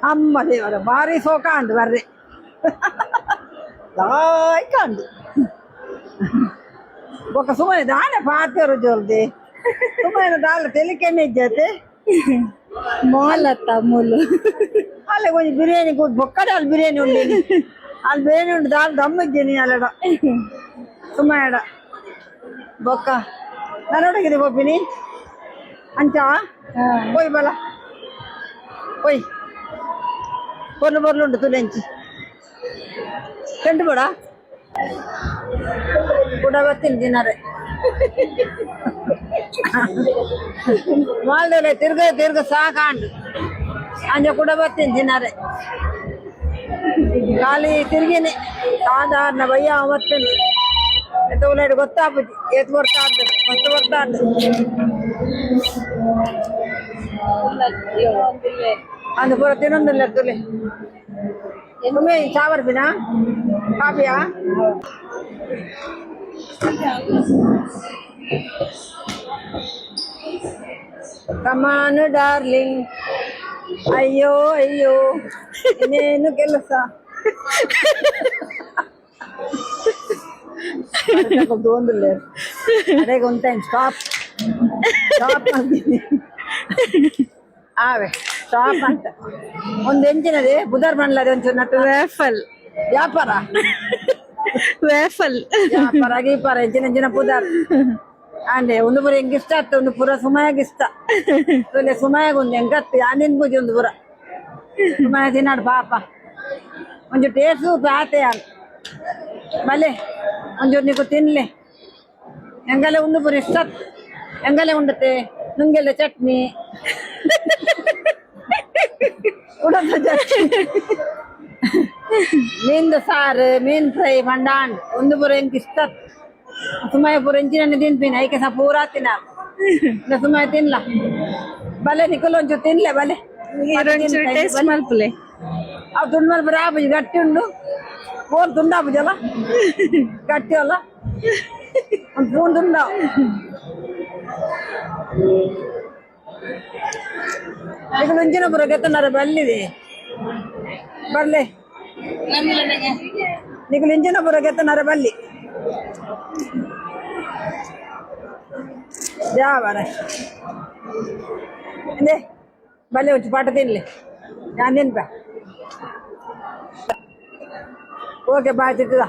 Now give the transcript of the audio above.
ಅಮ್ಮ ದೇವರ ಭಾರಿ ಸೋಕ ಉಂಟು ಬರ್ರಿ ದಾಯ್ಕ ಉಂಟು ಬೊಕ್ಕ ಸುಮ್ಮನೆ ದಾನೆ ಪಾತೆರು ಜೋಲ್ದಿ ಸುಮ್ಮನೆ ದಾಲ ತೆಲಿಕೆಣ್ಣೆ ಇಜ್ಜತೆ ಮಾಲತ್ತ ಮೂಲು ಅಲ್ಲೇ ಕೊಂಚ ಬಿರಿಯಾನಿ ಬೊಕ್ಕಡೆ ಅಲ್ಲಿ ಬಿರಿಯಾನಿ ಉಂಡು ಅಲ್ಲಿ ಬಿರಿಯಾನಿ ಉಂಟು ದಾಲ್ ದಮ್ಮ ಇದ್ದೀನಿ ಅಲ್ಲಡ ಸುಮ್ಮನೆ ಬೊಕ್ಕ ನನ್ನೊಡಗಿದೆ ಬೊಬ್ಬಿನಿ ಅಂಚ పోయి బల పోయి పొర్లు పొర్లు ఉండు తులెంచి కంటి కూడా బತ್ತಿನ తినరే వాళ్ళే తిరుగ సాకాండు ಅಂಜ ಕೂಡ ಬತ್ತಿನ ತಿನ್ನರೆ ಖಾಲಿ ತಿರುಗಿನಿ ಸಾಧಾರಣ ಭಯ್ಯ ಅವತ್ತೇನು ಎತ್ತವಲೇಡು ಗೊತ್ತಾಗ್ಬಿಟ್ಟು ಏತ್ ಬರ್ತಾ ಇದ್ದು ಮಸ್ತ್ ಬರ್ತಾ ಇದ್ದು ಅಂದು ಪೂರ ತಿನ್ನೊಂದಿಲ್ಲ ತುಲೆ ತುಮೆ ಚಾವರ್ ಬಿನಾ ಕಾಫಿಯಾ ಕಮಾನು ಡಾರ್ಲಿಂಗ್ ಅಯ್ಯೋ ಅಯ್ಯೋ ಇನ್ನೇನು ಕೆಲಸ ಒಂದಿಲ್ಲ ಅದೇಗ ಒಂದು ಟೈಮ್ ಸ್ಟಾಪ್ ಅಂತೀನಿ ಆವೆ ಸ್ಟಾಪ್ ಅಂತ ಒಂದು ಎಂಚಿನದೆ ಬುಧರ್ ಮಣ್ಣಲದೆ ಒಂಚೂರು ನಟ್ಟು ವೇಫಲ್ ವ್ಯಾಪಾರ ವೇಫಲ್ ವ್ಯಾಪಾರ ಗೀಪಾರ ಎಂಚಿನ ಬುಧರ್ ಅಂದೆ ಒಂದು ಪುರ ಹೆಂಗ ಇಷ್ಟ ಆಗ್ತದೆ ಒಂದು ಪುರ ಸುಮಾಯಾಗ ಇಷ್ಟ ಸುಮಾಯಾಗ ಒಂದು ಹೆಂಗತ್ತು ಆನಿನ ಪೂಜೆ ಒಂದು ಪುರ ಸುಮಾಯ ತಿನ್ನಾಡು ಪಾಪ ಒಂಚೂರು ಟೇಸ್ಟು ಪಾತೆ ಅಂತ ಬಲೆ ಒಂಚೂರು ನೀಕು ತಿನ್ಲೆ ಹೆಂಗಲ್ಲ ಒಂದು ಪುರ ಇಷ್ಟ ಹೆಂಗಲ್ಲ ಉಂಡತೆ ನುಂಗೆಲ್ಲ ಚಟ್ನಿ ಉಡದ ಚಟ್ನಿ ಮೀನ್ದು ಸಾರು ಮೀನ್ ಫ್ರೈ ಮಂಡಾಂಡ್ ಒಂದು ಪುರ ಹೆಂಗ ಇಷ್ಟ ಸುಮಾಯ ಪೂರ ಎಂಚಿನ ತಿನ್ಪಿನ ಐಕೆ ಸಹ ಪೂರ ತಿನ್ನ ಸುಮಾಯ ತಿನ್ಲ ಬಲೆ ನಿಕಲ್ ಒಂಚೂರು ತಿನ್ಲೆ ಬಲೆ ಟೇಸ್ಟ್ ಮಲ್ಪಲೆ ಅವು ತುಂಡು ಮಲ್ಪರೆ ಆಪುಜಿ ಗಟ್ಟಿ ಉಂಡು ಬೋರ್ ತುಂಡಾಪುಜಲ್ಲ ಗಟ್ಟಿ ಅಲ್ಲ ಒಂದು ಸ್ಪೂನ್ ತುಂಡ ಈಗ ಮುಂಚಿನ ಪುರ ಗೆತ್ತನಾರ ಬಲ್ಲಿದೆ ಬರ್ಲೆ ನಿಖಲ್ ಇಂಚಿನ ಪುರ ಗೆತ್ತನಾರ ಬಲ್ಲಿ ಜಾವರ ಎಂದೇ ಬಲ್ಲೆ ಹುಚ್ಚು ಪಾಠ ತಿನ್ಲಿ ನಾನು ತಿನ್ಪ ಓಕೆ ಬಾಯ್ ತಿಟ್ಟದ